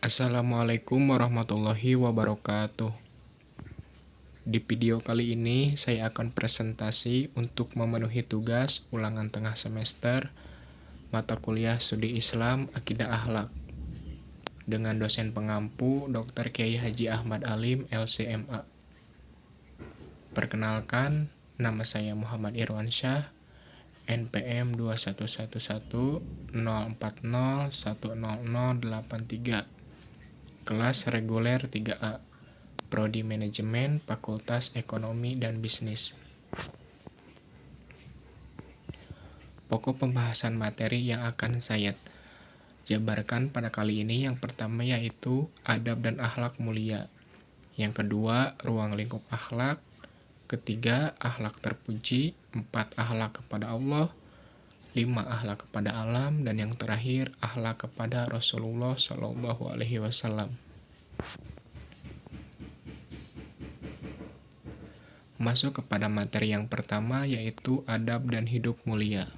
Assalamualaikum warahmatullahi wabarakatuh. Di video kali ini saya akan presentasi untuk memenuhi tugas ulangan tengah semester mata kuliah Studi Islam Akidah Akhlak dengan dosen pengampu Dr. Kiai Haji Ahmad Alim LCMA. Perkenalkan, nama saya Muhammad Irwansyah, NPM 211104010083, kelas reguler 3A, Prodi Manajemen, Fakultas Ekonomi dan Bisnis. Pokok pembahasan materi yang akan saya jabarkan pada kali ini yang pertama yaitu adab dan akhlak mulia. Yang kedua, ruang lingkup akhlak. Ketiga, akhlak terpuji. 4, akhlak kepada Allah. 5, akhlak kepada alam. Dan yang terakhir, akhlak kepada Rasulullah SAW. Masuk kepada materi yang pertama yaitu adab dan hidup mulia.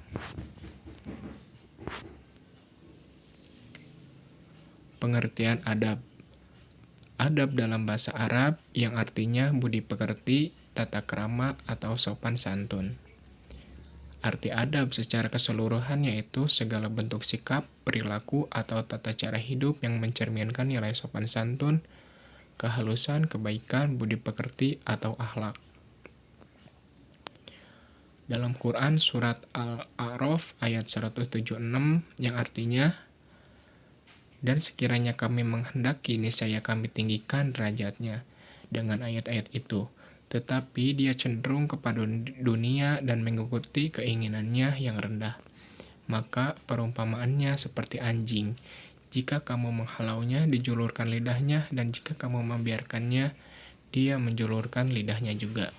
Pengertian adab. Adab dalam bahasa Arab yang artinya budi pekerti, tata krama, atau sopan santun. Arti adab secara keseluruhan yaitu segala bentuk sikap, perilaku, atau tata cara hidup yang mencerminkan nilai sopan santun, kehalusan, kebaikan, budi pekerti, atau akhlak. Dalam Quran surat Al-A'raf ayat 176 yang artinya, dan sekiranya kami menghendaki niscaya kami tinggikan derajatnya dengan ayat-ayat itu, tetapi dia cenderung kepada dunia dan mengikuti keinginannya yang rendah. Maka perumpamaannya seperti anjing. Jika kamu menghalaunya, dijulurkan lidahnya, dan jika kamu membiarkannya, dia menjulurkan lidahnya juga.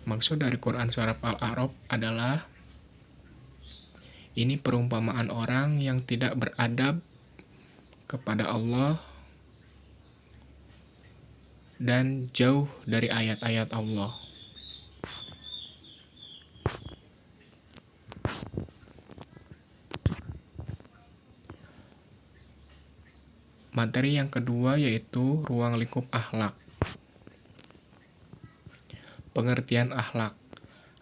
Maksud dari Quran surat Al-A'raf adalah ini perumpamaan orang yang tidak beradab kepada Allah dan jauh dari ayat-ayat Allah. Materi yang kedua yaitu ruang lingkup akhlak. Pengertian akhlak.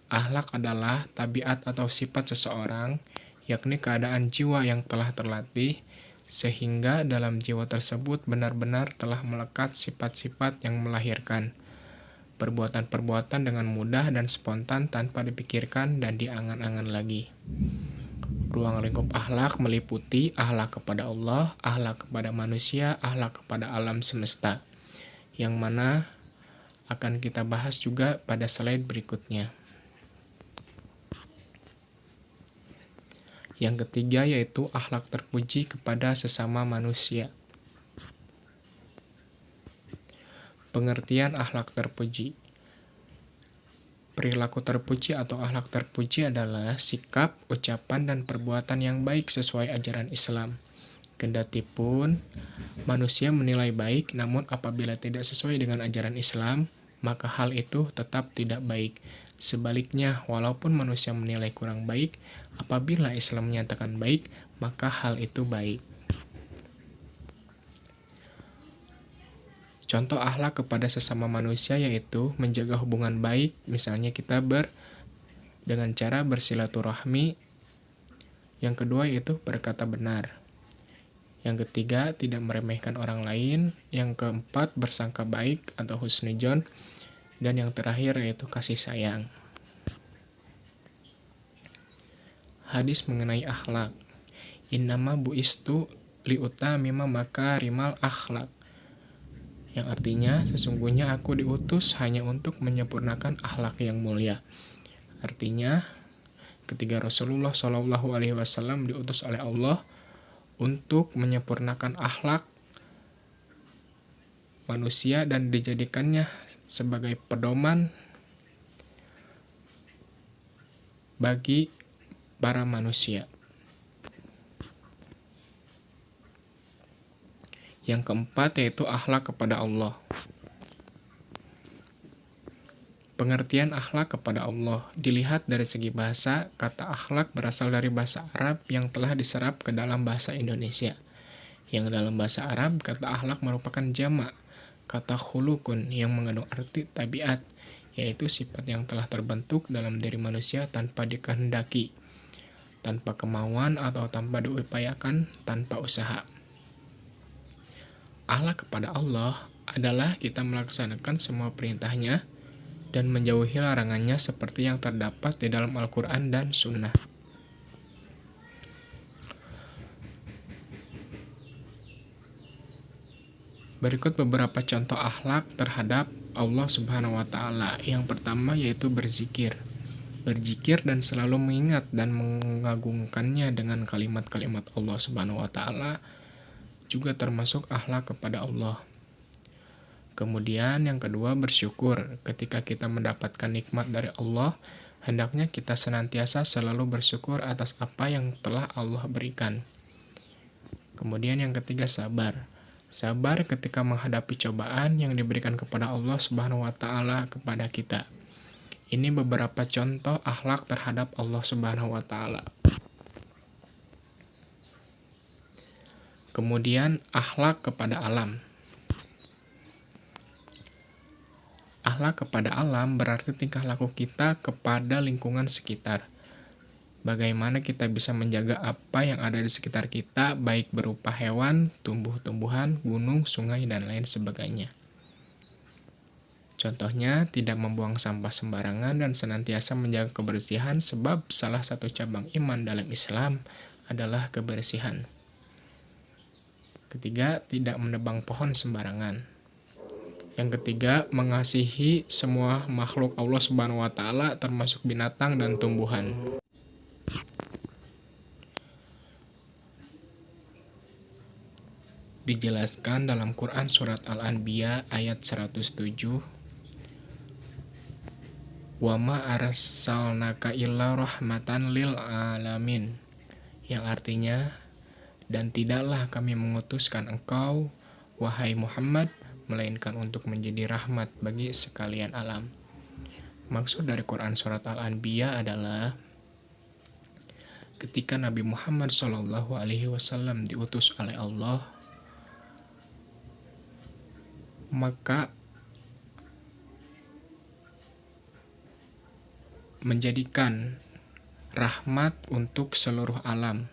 Akhlak adalah tabiat atau sifat seseorang, yakni keadaan jiwa yang telah terlatih, sehingga dalam jiwa tersebut benar-benar telah melekat sifat-sifat yang melahirkan perbuatan-perbuatan dengan mudah dan spontan tanpa dipikirkan dan diangan-angan lagi. Ruang lingkup akhlak meliputi akhlak kepada Allah, akhlak kepada manusia, akhlak kepada alam semesta, yang mana akan kita bahas juga pada slide berikutnya. Yang ketiga yaitu akhlak terpuji kepada sesama manusia. Pengertian akhlak terpuji. Perilaku terpuji atau akhlak terpuji adalah sikap, ucapan, dan perbuatan yang baik sesuai ajaran Islam. Kendatipun manusia menilai baik, namun apabila tidak sesuai dengan ajaran Islam, maka hal itu tetap tidak baik. Sebaliknya, walaupun manusia menilai kurang baik, apabila Islam menyatakan baik, maka hal itu baik. Contoh akhlak kepada sesama manusia yaitu menjaga hubungan baik, misalnya kita dengan cara bersilaturahmi. Yang kedua yaitu berkata benar. Yang ketiga, tidak meremehkan orang lain. Yang keempat, bersangka baik atau husnudzon. Dan yang terakhir yaitu kasih sayang. Hadis mengenai akhlak. Innama bu'istu liutamima makarimal akhlak. Yang artinya, sesungguhnya aku diutus hanya untuk menyempurnakan akhlak yang mulia. Artinya, ketika Rasulullah SAW diutus oleh Allah untuk menyempurnakan akhlak manusia dan dijadikannya sebagai pedoman bagi para manusia. Yang keempat yaitu akhlak kepada Allah. Pengertian akhlak kepada Allah dilihat dari segi bahasa. Kata akhlak berasal dari bahasa Arab yang telah diserap ke dalam bahasa Indonesia, yang dalam bahasa Arab kata akhlak merupakan jamak kata khulukun yang mengandung arti tabiat, yaitu sifat yang telah terbentuk dalam diri manusia tanpa dikehendaki, tanpa kemauan atau tanpa diupayakan, tanpa usaha. Akhlak kepada Allah adalah kita melaksanakan semua perintahnya dan menjauhi larangannya seperti yang terdapat di dalam Al-Quran dan Sunnah. Berikut beberapa contoh akhlak terhadap Allah Subhanahu wa Ta'ala. Yang pertama yaitu berzikir. Berzikir dan selalu mengingat dan mengagungkannya dengan kalimat-kalimat Allah Subhanahu wa Ta'ala juga termasuk akhlak kepada Allah. Kemudian yang kedua bersyukur. Ketika kita mendapatkan nikmat dari Allah, hendaknya kita senantiasa selalu bersyukur atas apa yang telah Allah berikan. Kemudian yang ketiga sabar. Sabar ketika menghadapi cobaan yang diberikan kepada Allah Subhanahu wa Ta'ala kepada kita. Ini beberapa contoh akhlak terhadap Allah Subhanahu wa Ta'ala. Kemudian akhlak kepada alam. Akhlak kepada alam berarti tingkah laku kita kepada lingkungan sekitar. Bagaimana kita bisa menjaga apa yang ada di sekitar kita, baik berupa hewan, tumbuh-tumbuhan, gunung, sungai, dan lain sebagainya. Contohnya, tidak membuang sampah sembarangan dan senantiasa menjaga kebersihan, sebab salah satu cabang iman dalam Islam adalah kebersihan. Ketiga, tidak menebang pohon sembarangan. Yang ketiga, mengasihi semua makhluk Allah Subhanahu wa Ta'ala, termasuk binatang dan tumbuhan. Dijelaskan dalam Quran surat Al-Anbiya ayat 107, "Wa ma arsalnaka illa rahmatan lil alamin," yang artinya, dan tidaklah kami mengutuskan engkau, wahai Muhammad, melainkan untuk menjadi rahmat bagi sekalian alam. Maksud dari Quran surat Al-Anbiya adalah ketika Nabi Muhammad SAW diutus oleh Allah, maka menjadikan rahmat untuk seluruh alam.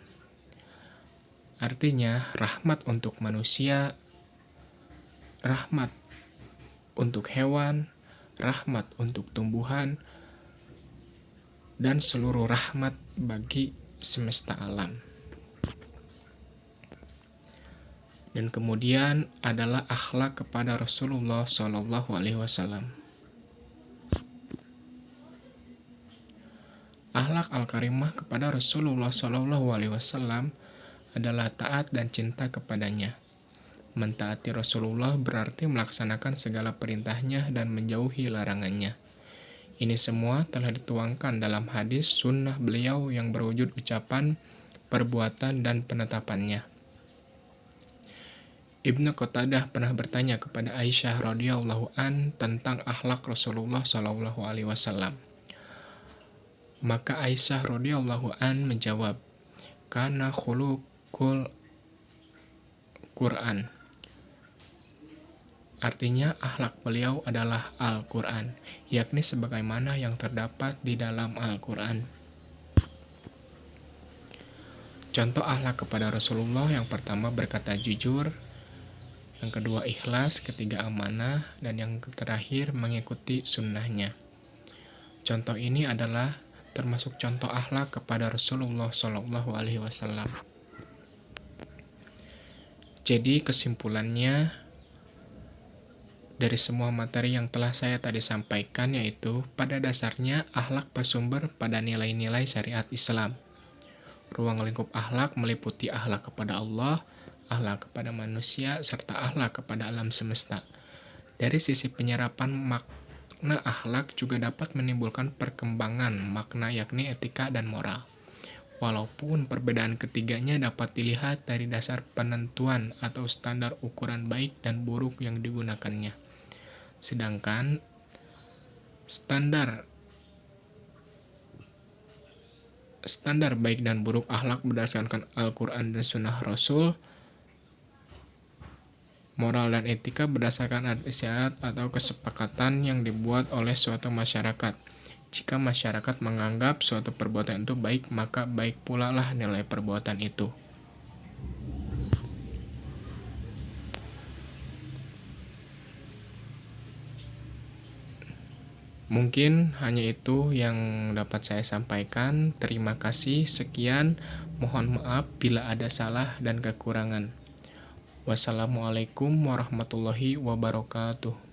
Artinya rahmat untuk manusia, rahmat untuk hewan, rahmat untuk tumbuhan, dan seluruh rahmat bagi semesta alam. Dan kemudian adalah akhlak kepada Rasulullah SAW. Akhlak al-karimah kepada Rasulullah SAW adalah taat dan cinta kepadanya. Mentaati Rasulullah berarti melaksanakan segala perintahnya dan menjauhi larangannya. Ini semua telah dituangkan dalam hadis sunnah beliau yang berwujud ucapan, perbuatan, dan penetapannya. Ibnu Qatadah pernah bertanya kepada Aisyah radhiyallahu an tentang akhlak Rasulullah SAW. Maka Aisyah radhiyallahu an menjawab, "Kana khuluqul Quran." Artinya akhlak beliau adalah Al-Quran, yakni sebagaimana yang terdapat di dalam Al-Quran. Contoh akhlak kepada Rasulullah yang pertama berkata jujur, yang kedua ikhlas, ketiga amanah, dan yang terakhir mengikuti sunnahnya. Contoh ini adalah termasuk contoh akhlak kepada Rasulullah SAW. Jadi kesimpulannya dari semua materi yang telah saya tadi sampaikan yaitu pada dasarnya akhlak bersumber pada nilai-nilai syariat Islam. Ruang lingkup akhlak meliputi akhlak kepada Allah, akhlak kepada manusia, serta akhlak kepada alam semesta. Dari sisi penyerapan makna akhlak juga dapat menimbulkan perkembangan makna yakni etika dan moral. Walaupun perbedaan ketiganya dapat dilihat dari dasar penentuan atau standar ukuran baik dan buruk yang digunakannya. Sedangkan standar baik dan buruk akhlak berdasarkan Al-Quran dan Sunnah Rasul Moral dan etika berdasarkan adat istiadat atau kesepakatan yang dibuat oleh suatu masyarakat. Jika masyarakat menganggap suatu perbuatan itu baik, maka baik pula lah nilai perbuatan itu. Mungkin hanya itu yang dapat saya sampaikan. Terima kasih, sekian. Mohon maaf bila ada salah dan kekurangan. Wassalamualaikum warahmatullahi wabarakatuh.